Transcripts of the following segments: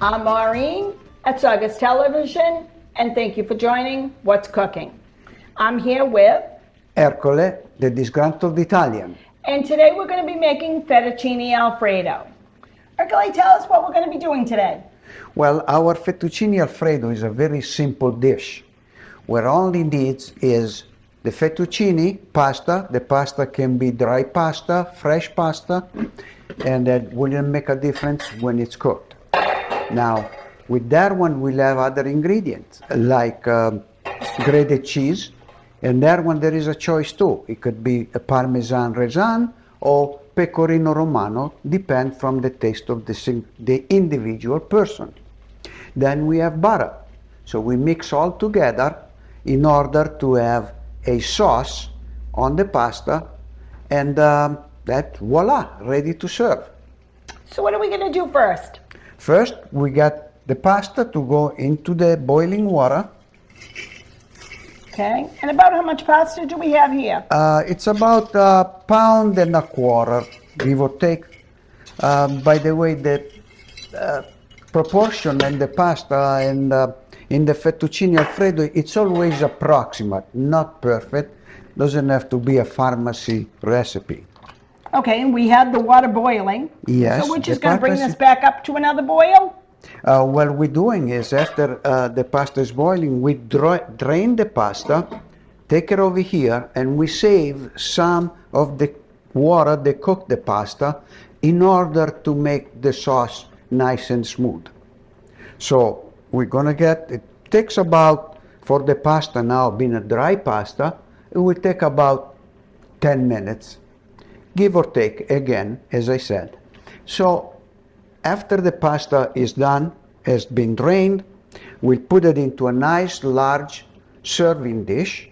I'm Maureen at Saugus Television, and thank you for joining What's Cooking. I'm here with Ercole, the Disgruntled Italian. And today we're going to be making Fettuccine Alfredo. Ercole, tell us what we're going to be doing today. Well, our Fettuccine Alfredo is a very simple dish, where all it needs is the fettuccine pasta. The pasta can be dry pasta, fresh pasta, and that wouldn't make a difference when it's cooked. Now, with that one, we'll have other ingredients, like grated cheese, and that one there is a choice too. It could be a Parmesan Reggiano or Pecorino Romano, depend from the taste of the individual person. Then we have butter. So we mix all together in order to have a sauce on the pasta, and that, voila, ready to serve. So what are we going to do first? First, we got the pasta to go into the boiling water. Okay, and about how much pasta do we have here? It's about 1.25 pounds, give or take. By the way, the proportion in the pasta and in the Fettuccine Alfredo, it's always approximate, not perfect. Doesn't have to be a pharmacy recipe. Okay, and we had the water boiling. Yes. So we're just going to bring this back up to another boil? What we're doing is, after the pasta is boiling, we drain the pasta, take it over here, and we save some of the water that cooked the pasta in order to make the sauce nice and smooth. So we're gonna get, it takes about, for the pasta now being a dry pasta, it will take about 10 minutes, give or take, again, as I said. So after the pasta is done, has been drained, we'll put it into a nice large serving dish,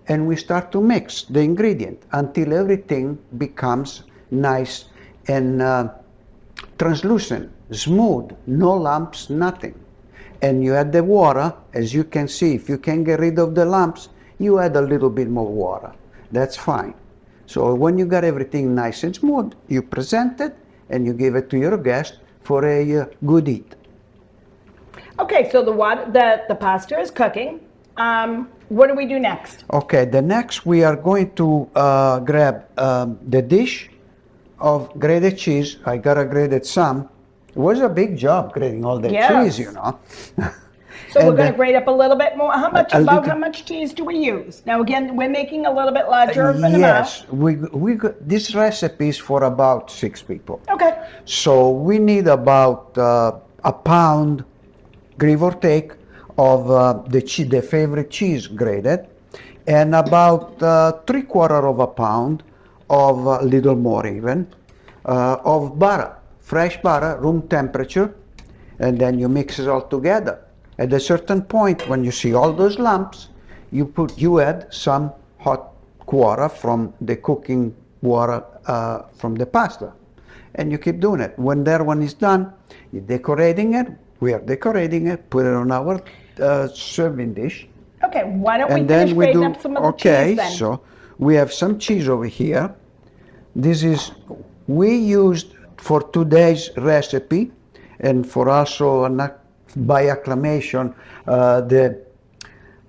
and we start to mix the ingredient until everything becomes nice and translucent, smooth, no lumps, nothing. And you add the water, as you can see. If you can get rid of the lumps, you add a little bit more water. That's fine. So when you got everything nice and smooth, you present it and you give it to your guest for a good eat. Okay, so the pasta is cooking. What do we do next? Okay, the next we are going to grab the dish of grated cheese. I gotta grate it some. It was a big job grating all that cheese, you know. So we're going to grate up a little bit more. How much cheese do we use? Now again, we're making a little bit larger of an amount. Yes, this recipe is for about 6 people. Okay. So we need about a pound, give or take, of the favorite cheese grated, and about 3/4 of a pound of a little more even of butter, fresh butter, room temperature, and then you mix it all together. At a certain point, when you see all those lumps, you add some hot water from the cooking water from the pasta, and you keep doing it. When that one is done, you're decorating it. We are decorating it. Put it on our serving dish. Okay, why don't we finish grating up some of the cheese then? Okay, so we have some cheese over here. This is, we used for today's recipe, and for also by acclamation, the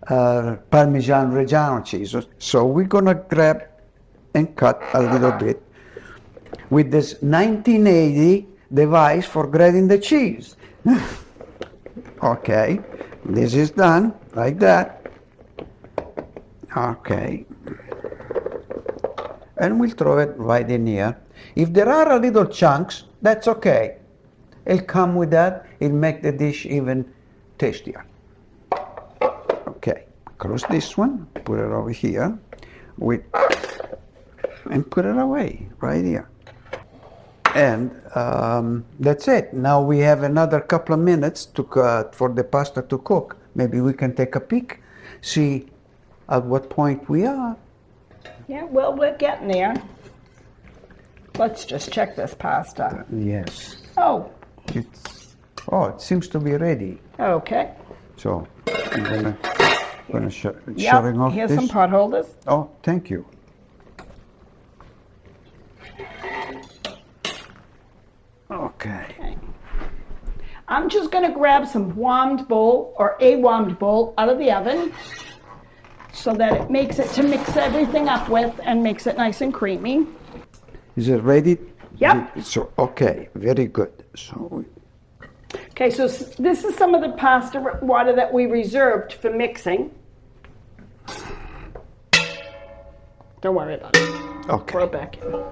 Parmesan Reggiano cheese. So we're gonna grab and cut a little bit with this 1980 device for grating the cheese. Okay, this is done like that. Okay, and we'll throw it right in here. If there are a little chunks, that's okay. It'll come with that. It'll make the dish even tastier. Okay, close this one, put it over here, and put it away right here. And that's it. Now we have another couple of minutes for the pasta to cook. Maybe we can take a peek, see at what point we are. Yeah, well, we're getting there. Let's just check this pasta. Yes. Oh. It seems to be ready. Okay. So I'm gonna shutting off here's this. some pot holders. Oh, thank you. Okay. I'm just going to grab some warmed bowl or a warmed bowl out of the oven so that it makes it to mix everything up with and makes it nice and creamy. Is it ready? Yep. So, okay, very good. So, okay, so this is some of the pasta water that we reserved for mixing. Don't worry about it. okay. Throw it back in.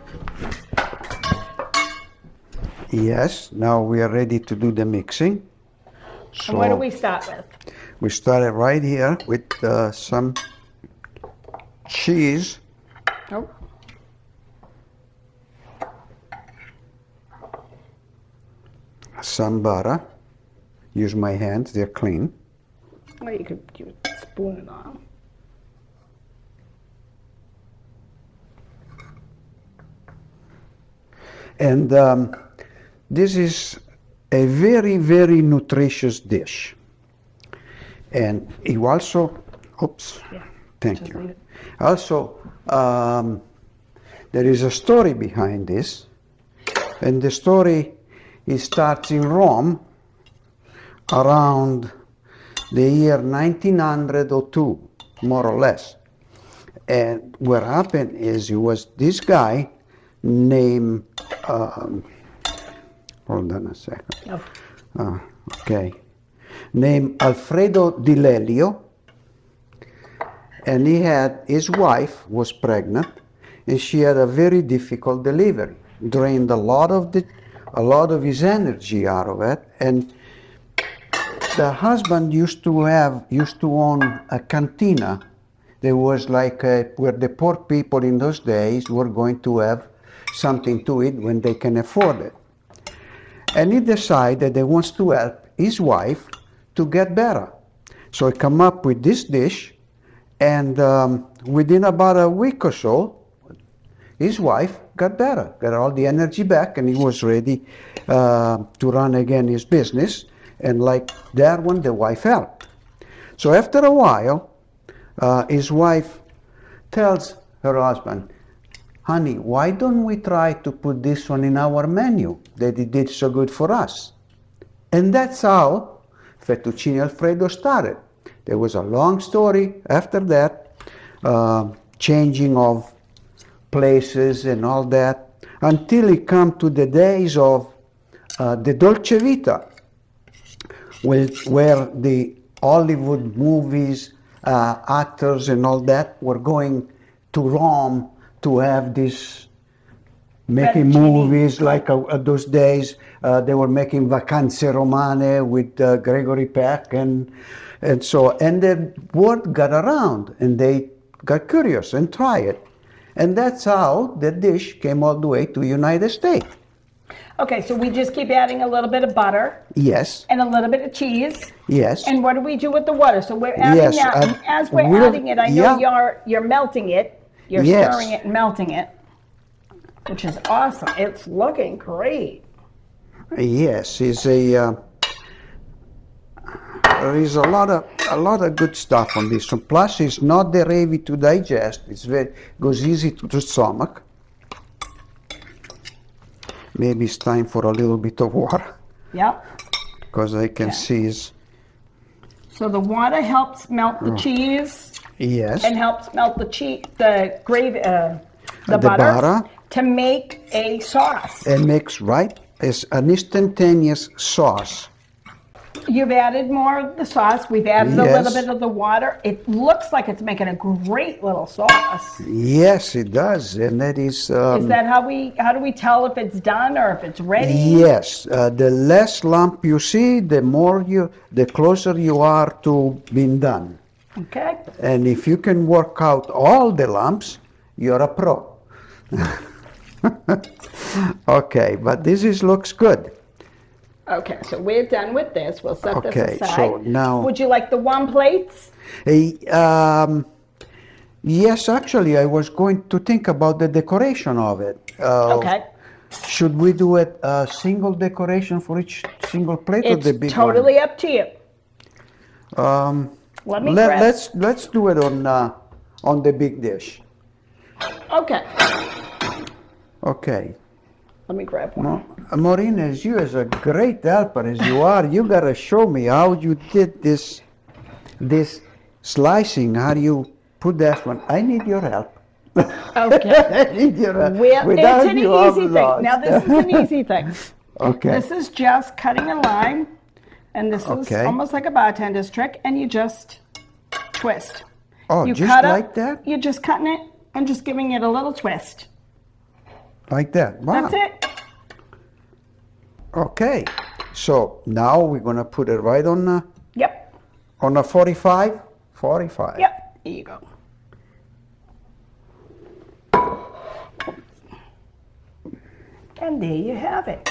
Yes, now we are ready to do the mixing. So And what do we start with? we started right here with some cheese. Oh. Some butter. Use my hands, they're clean. Well, you could spoon it on. And this is a very, very nutritious dish. And you also, oops, Yeah. thank you. Also, there is a story behind this. And the story starts in Rome around the year 1902, more or less. And what happened is it was this guy named, hold on a second. Oh. Okay. Named Alfredo Di Lelio. And his wife was pregnant and she had a very difficult delivery. Drained a lot of his energy out of it, and the husband used to own a cantina. There was like where the poor people in those days were going to have something to eat when they can afford it. And he decided that he wants to help his wife to get better. So he come up with this dish, and within about a week or so, his wife got better, got all the energy back, and he was ready to run again his business. And like that one, the wife helped. So after a while, his wife tells her husband, honey, why don't we try to put this one in our menu that it did so good for us? And that's how Fettuccine Alfredo started. There was a long story after that, changing of places and all that, until it come to the days of the Dolce Vita, where the Hollywood movies, actors and all that were going to Rome to have this, making movies like those days. They were making Vacanze Romane with Gregory Peck, and the word got around and they got curious and tried it. And that's how the dish came all the way to the United States. Okay, so we just keep adding a little bit of butter. Yes. And a little bit of cheese. Yes. And what do we do with the water? So we're adding that. And as we're adding it, I know you're melting it. You're stirring it and melting it, which is awesome. It's looking great. Yes, there is a lot of good stuff on this one. Plus, it's not very heavy to digest. Goes easy to the stomach. Maybe it's time for a little bit of water. Yep. Because I can see it's... So the water helps melt the cheese. Yes. And helps melt the gravy, the butter to make a sauce. It makes, right? It's an instantaneous sauce. You've added more of the sauce. We've added a little bit of the water. It looks like it's making a great little sauce. Yes, it does, and that is. Is that how do we tell if it's done or if it's ready? Yes, the less lump you see, the closer you are to being done. Okay. And if you can work out all the lumps, you're a pro. Okay, but looks good. Okay, so we're done with this. We'll set this aside. Okay, so now... Would you like the one plates? Yes, actually, I was going to think about the decoration of it. Okay. Should we do a single decoration for each single plate or the big one? It's totally up to you. Let me let's do it on the big dish. Okay. Okay. Let me grab one. Maureen, as you as a great helper as you are, you gotta show me how you did this slicing. How do you put that one? I need your help. Okay. I need your help. Well, it's an easy thing. Now this is an easy thing. Okay. This is just cutting a line, and this is almost like a bartender's trick, and you just twist. Oh, you just cut like that? You're just cutting it and just giving it a little twist. Like that. Wow. That's it. Okay. So now we're gonna put it right on. Yep. On a 45. 45. Yep. Here you go. And there you have it.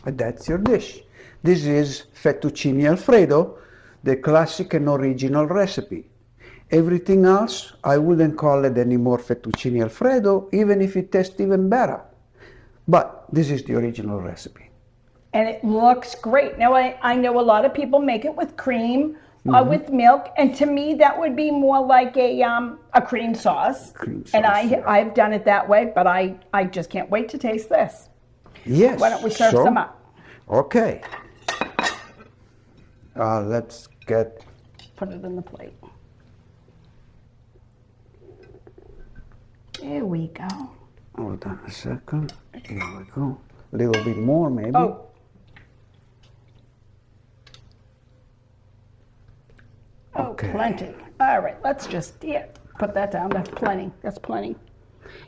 That's your dish. This is Fettuccine Alfredo, the classic and original recipe. Everything else, I wouldn't call it anymore Fettuccine Alfredo, even if it tastes even better. But this is the original recipe. And it looks great. Now, I know a lot of people make it with cream or with milk, and to me that would be more like a cream sauce. And I've done it that way, but I just can't wait to taste this. Yes. Why don't we serve some up? Okay. Let's put it in the plate. There we go. Hold on a second. Here we go. A little bit more, maybe. Oh. Okay. Plenty. All right, let's just put that down. That's plenty. That's plenty.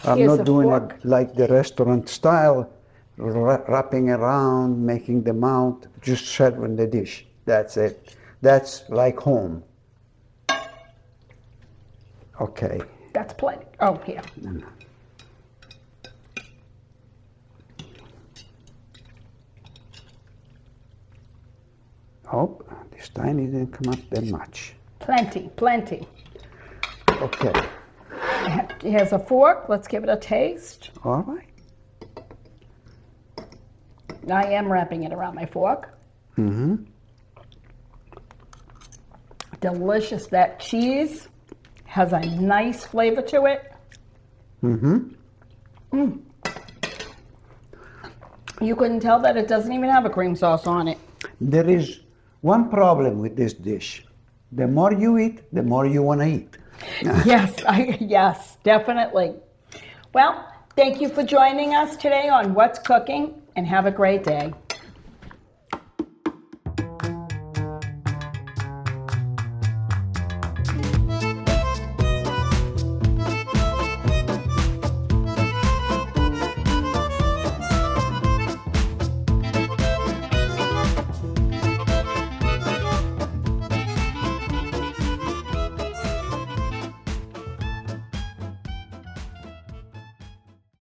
I'm not doing it like the restaurant style, wrapping around, making them out, just serving the dish. That's it. That's like home. Okay. That's plenty. Oh, here. Oh, this time it didn't come up that much. Plenty, plenty. Okay. Here's a fork. Let's give it a taste. All right. I am wrapping it around my fork. Mm-hmm. Delicious. That cheese has a nice flavor to it. Mm-hmm. You couldn't tell that it doesn't even have a cream sauce on it. There is one problem with this dish. The more you eat, the more you want to eat. Yes, definitely. Well, thank you for joining us today on What's Cooking, and have a great day.